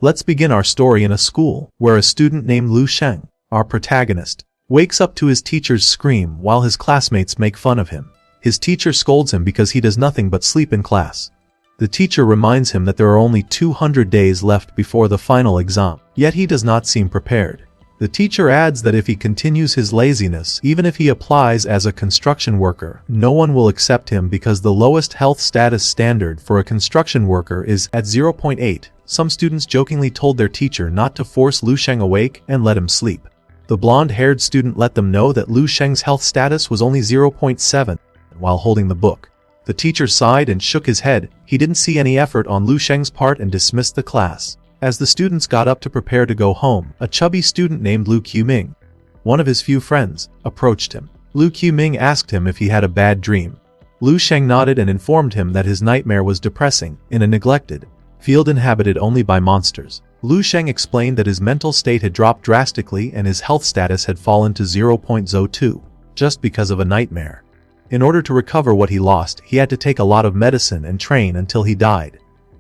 Let's begin our story in a school, where a student named Lu Sheng, our protagonist, wakes up to his teacher's scream while his classmates make fun of him. His teacher scolds him because he does nothing but sleep in class. The teacher reminds him that there are only 200 days left before the final exam, yet he does not seem prepared. The teacher adds that if he continues his laziness, even if he applies as a construction worker, no one will accept him because the lowest health status standard for a construction worker is at 0.8. Some students jokingly told their teacher not to force Lu Sheng awake and let him sleep. The blonde-haired student let them know that Lu Sheng's health status was only 0.7 while holding the book. The teacher sighed and shook his head. He didn't see any effort on Lu Sheng's part and dismissed the class. As the students got up to prepare to go home, a chubby student named Lu Qiming, one of his few friends, approached him. Lu Qiming asked him if he had a bad dream. Lu Sheng nodded and informed him that his nightmare was depressing, in a neglected field inhabited only by monsters. Lu Sheng explained that his mental state had dropped drastically and his health status had fallen to 0.02, just because of a nightmare. In order to recover what he lost, he had to take a lot of medicine and train until he died.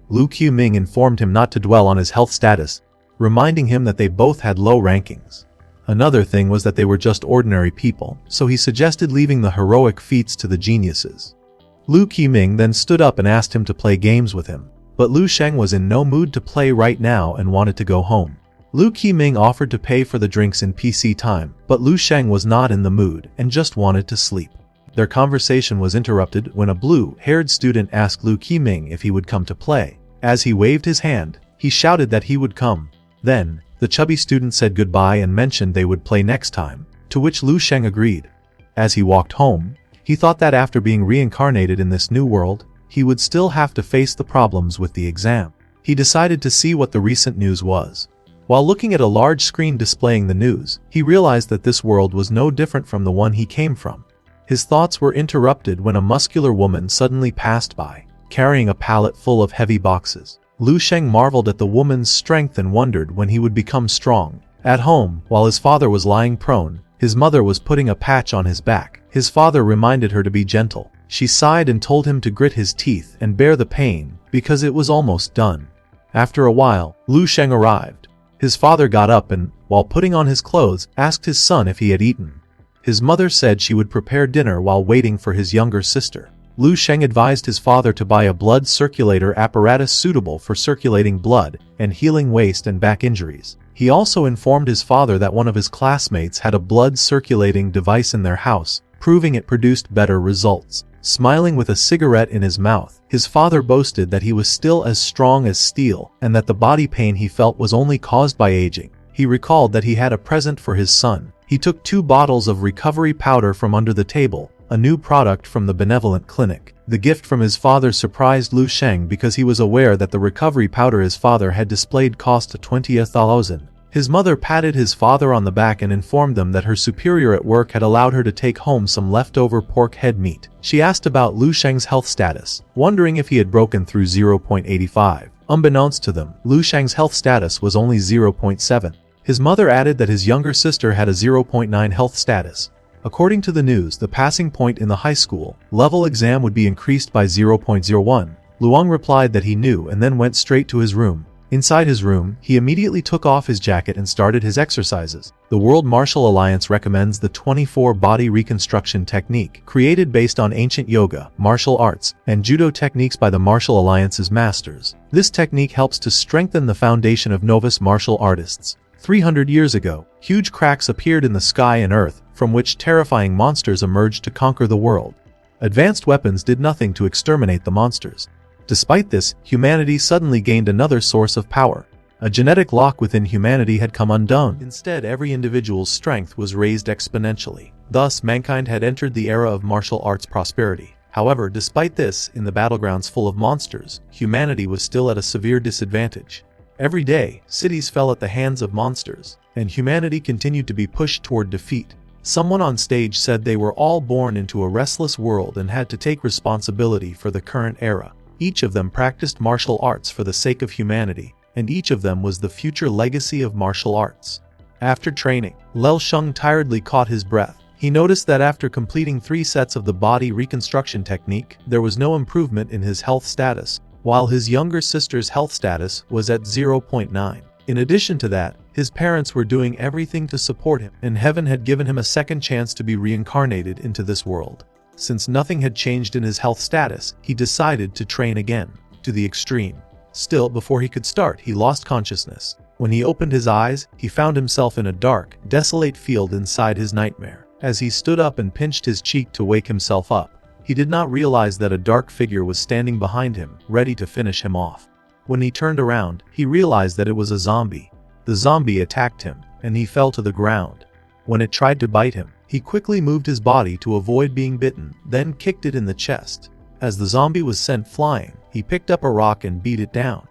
Lu Qiming informed him not to dwell on his health status, reminding him that they both had low rankings. Another thing was that they were just ordinary people, so he suggested leaving the heroic feats to the geniuses. Lu Qiming then stood up and asked him to play games with him, but Lu Sheng was in no mood to play right now and wanted to go home. Lu Qiming offered to pay for the drinks in PC time, but Lu Sheng was not in the mood and just wanted to sleep. Their conversation was interrupted when a blue-haired student asked Lu Qiming if he would come to play. As he waved his hand, he shouted that he would come. Then, the chubby student said goodbye and mentioned they would play next time, to which Lu Sheng agreed. As he walked home, he thought that after being reincarnated in this new world, he would still have to face the problems with the exam. He decided to see what the recent news was. While looking at a large screen displaying the news, he realized that this world was no different from the one he came from. His thoughts were interrupted when a muscular woman suddenly passed by, carrying a pallet full of heavy boxes. Lu Sheng marveled at the woman's strength and wondered when he would become strong. At home, while his father was lying prone, his mother was putting a patch on his back. His father reminded her to be gentle. She sighed and told him to grit his teeth and bear the pain, because it was almost done. After a while, Lu Sheng arrived. His father got up and, while putting on his clothes, asked his son if he had eaten. His mother said she would prepare dinner while waiting for his younger sister. Lu Sheng advised his father to buy a blood circulator apparatus suitable for circulating blood and healing waist and back injuries. He also informed his father that one of his classmates had a blood circulating device in their house, proving it produced better results. Smiling with a cigarette in his mouth, his father boasted that he was still as strong as steel and that the body pain he felt was only caused by aging. He recalled that he had a present for his son. He took 2 bottles of recovery powder from under the table, a new product from the benevolent clinic. The gift from his father surprised Lu Sheng because he was aware that the recovery powder his father had displayed cost 20,000. His mother patted his father on the back and informed them that her superior at work had allowed her to take home some leftover pork head meat. She asked about Lu Sheng's health status, wondering if he had broken through 0.85. Unbeknownst to them, Lu Sheng's health status was only 0.7. His mother added that his younger sister had a 0.9 health status. According to the news, the passing point in the high school level exam would be increased by 0.01. Luong replied that he knew and then went straight to his room. Inside his room, he immediately took off his jacket and started his exercises. The World Martial Alliance recommends the 24 body reconstruction technique, created based on ancient yoga, martial arts, and judo techniques by the Martial Alliance's masters. This technique helps to strengthen the foundation of novice martial artists. 300 years ago, huge cracks appeared in the sky and earth, from which terrifying monsters emerged to conquer the world. Advanced weapons did nothing to exterminate the monsters. Despite this, humanity suddenly gained another source of power. A genetic lock within humanity had come undone. Instead, every individual's strength was raised exponentially. Thus, mankind had entered the era of martial arts prosperity. However, despite this, in the battlegrounds full of monsters, humanity was still at a severe disadvantage. Every day, cities fell at the hands of monsters, and humanity continued to be pushed toward defeat. Someone on stage said they were all born into a restless world and had to take responsibility for the current era. Each of them practiced martial arts for the sake of humanity, and each of them was the future legacy of martial arts. After training, Lel Sheng tiredly caught his breath. He noticed that after completing 3 sets of the body reconstruction technique, there was no improvement in his health status. while his younger sister's health status was at 0.9. In addition to that, his parents were doing everything to support him, and heaven had given him a second chance to be reincarnated into this world. Since nothing had changed in his health status, he decided to train again, to the extreme. Still, before he could start, he lost consciousness. When he opened his eyes, he found himself in a dark, desolate field inside his nightmare. As he stood up and pinched his cheek to wake himself up, he did not realize that a dark figure was standing behind him, ready to finish him off. When he turned around, he realized that it was a zombie. The zombie attacked him, and he fell to the ground. When it tried to bite him, he quickly moved his body to avoid being bitten, then kicked it in the chest. As the zombie was sent flying, he picked up a rock and beat it down.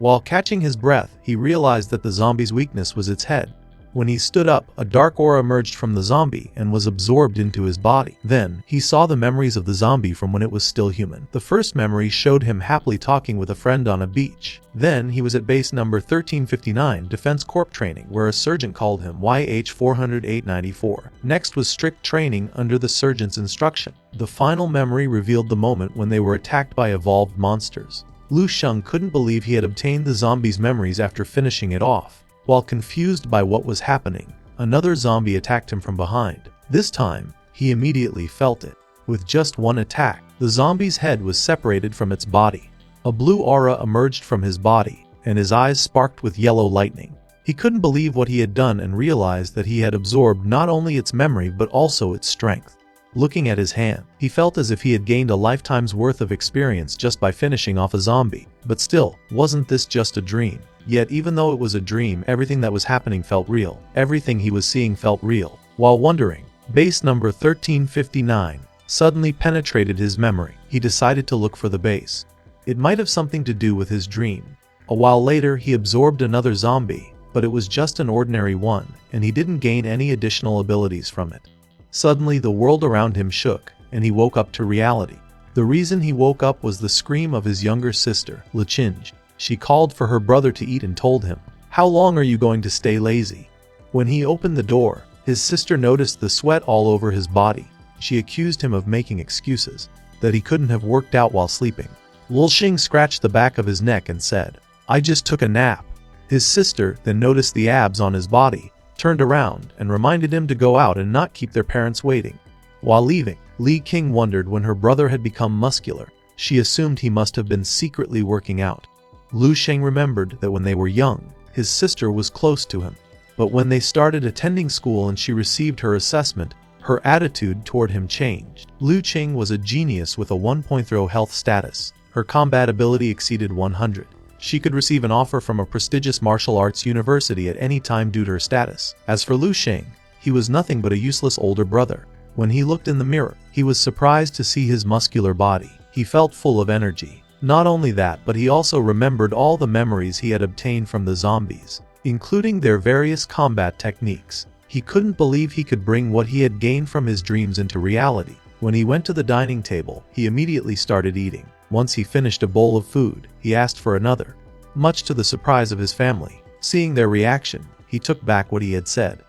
While catching his breath, he realized that the zombie's weakness was its head. When he stood up, a dark aura emerged from the zombie and was absorbed into his body. Then, he saw the memories of the zombie from when it was still human. The first memory showed him happily talking with a friend on a beach. Then, he was at base number 1359, Defense Corps training, where a sergeant called him YH-408-94. Next was strict training under the sergeant's instruction. The final memory revealed the moment when they were attacked by evolved monsters. Lu Sheng couldn't believe he had obtained the zombie's memories after finishing it off. While confused by what was happening, another zombie attacked him from behind. This time, he immediately felt it. With just one attack, the zombie's head was separated from its body. A blue aura emerged from his body, and his eyes sparked with yellow lightning. He couldn't believe what he had done and realized that he had absorbed not only its memory but also its strength. Looking at his hand, he felt as if he had gained a lifetime's worth of experience just by finishing off a zombie. But still, wasn't this just a dream? Yet even though it was a dream, everything that was happening felt real. Everything he was seeing felt real. While wondering, base number 1359 suddenly penetrated his memory. He decided to look for the base. It might have something to do with his dream. A while later, he absorbed another zombie, but it was just an ordinary one, and he didn't gain any additional abilities from it. Suddenly, the world around him shook, and he woke up to reality. The reason he woke up was the scream of his younger sister, Lechinj. She called for her brother to eat and told him, "How long are you going to stay lazy?" When he opened the door, his sister noticed the sweat all over his body. She accused him of making excuses, that he couldn't have worked out while sleeping. Lulxing scratched the back of his neck and said, "I just took a nap." His sister then noticed the abs on his body, turned around, and reminded him to go out and not keep their parents waiting. While leaving, Li King wondered when her brother had become muscular. She assumed he must have been secretly working out. Lu Sheng remembered that when they were young, his sister was close to him. But when they started attending school and she received her assessment, her attitude toward him changed. Lu Qing was a genius with a 1.0 health status. Her combat ability exceeded 100. She could receive an offer from a prestigious martial arts university at any time due to her status. As for Lu Sheng, he was nothing but a useless older brother. When he looked in the mirror, he was surprised to see his muscular body. He felt full of energy. Not only that, but he also remembered all the memories he had obtained from the zombies, including their various combat techniques. He couldn't believe he could bring what he had gained from his dreams into reality. When he went to the dining table, he immediately started eating. Once he finished a bowl of food, he asked for another. Much to the surprise of his family, seeing their reaction, he took back what he had said.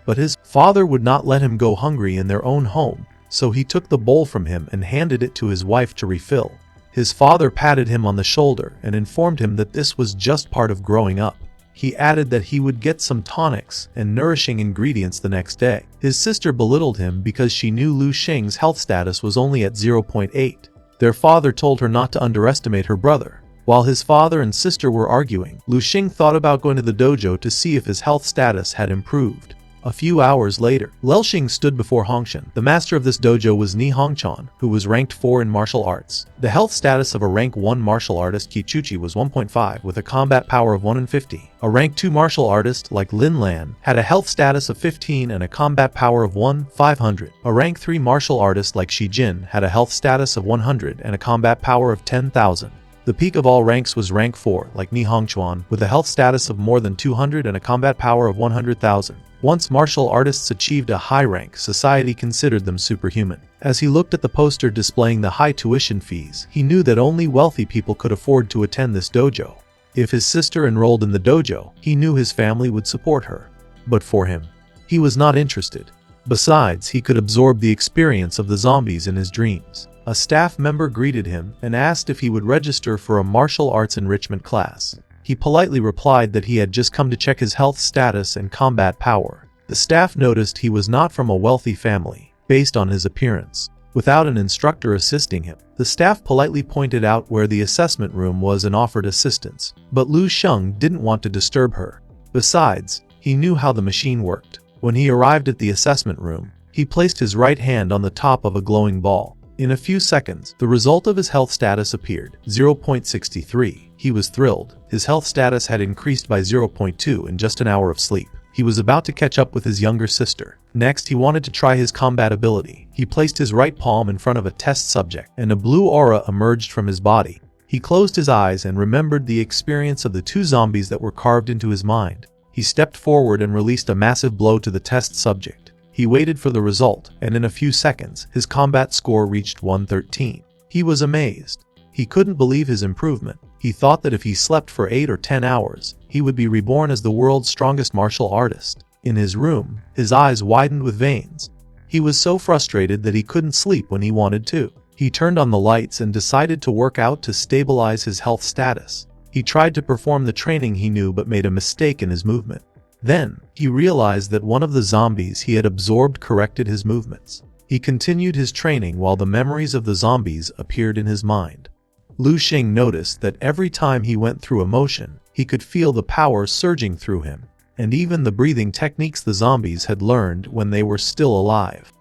But his father would not let him go hungry in their own home, so he took the bowl from him and handed it to his wife to refill. His father patted him on the shoulder and informed him that this was just part of growing up. He added that he would get some tonics and nourishing ingredients the next day. His sister belittled him because she knew Lu Sheng's health status was only at 0.8. Their father told her not to underestimate her brother. While his father and sister were arguing, Lu Sheng thought about going to the dojo to see if his health status had improved. A few hours later, Lelxing stood before Hongshan. The master of this dojo was Ni Hongchan, who was ranked 4 in martial arts. The health status of a rank 1 martial artist Kichuchi was 1.5 with a combat power of 1 in 50. A rank 2 martial artist like Lin Lan had a health status of 15 and a combat power of 1/500. A rank 3 martial artist like Shi Jin had a health status of 100 and a combat power of 10,000. The peak of all ranks was rank 4 like Ni Hongchuan with a health status of more than 200 and a combat power of 100,000. Once martial artists achieved a high rank, society considered them superhuman. As he looked at the poster displaying the high tuition fees, he knew that only wealthy people could afford to attend this dojo. If his sister enrolled in the dojo, he knew his family would support her. But for him, he was not interested. Besides, he could absorb the experience of the zombies in his dreams. A staff member greeted him and asked if he would register for a martial arts enrichment class. He politely replied that he had just come to check his health status and combat power. The staff noticed he was not from a wealthy family, based on his appearance. Without an instructor assisting him, the staff politely pointed out where the assessment room was and offered assistance, but Lu Sheng didn't want to disturb her. Besides, he knew how the machine worked. When he arrived at the assessment room, he placed his right hand on the top of a glowing ball. In a few seconds, the result of his health status appeared, 0.63. He was thrilled. His health status had increased by 0.2 in just an hour of sleep. He was about to catch up with his younger sister. Next, he wanted to try his combat ability. He placed his right palm in front of a test subject, and a blue aura emerged from his body. He closed his eyes and remembered the experience of the two zombies that were carved into his mind. He stepped forward and released a massive blow to the test subject. He waited for the result, and in a few seconds, his combat score reached 113. He was amazed. He couldn't believe his improvement. He thought that if he slept for 8 or 10 hours, he would be reborn as the world's strongest martial artist. In his room, his eyes widened with veins. He was so frustrated that he couldn't sleep when he wanted to. He turned on the lights and decided to work out to stabilize his health status. He tried to perform the training he knew but made a mistake in his movement. Then, he realized that one of the zombies he had absorbed corrected his movements. He continued his training while the memories of the zombies appeared in his mind. Lu Xing noticed that every time he went through a motion, he could feel the power surging through him, and even the breathing techniques the zombies had learned when they were still alive.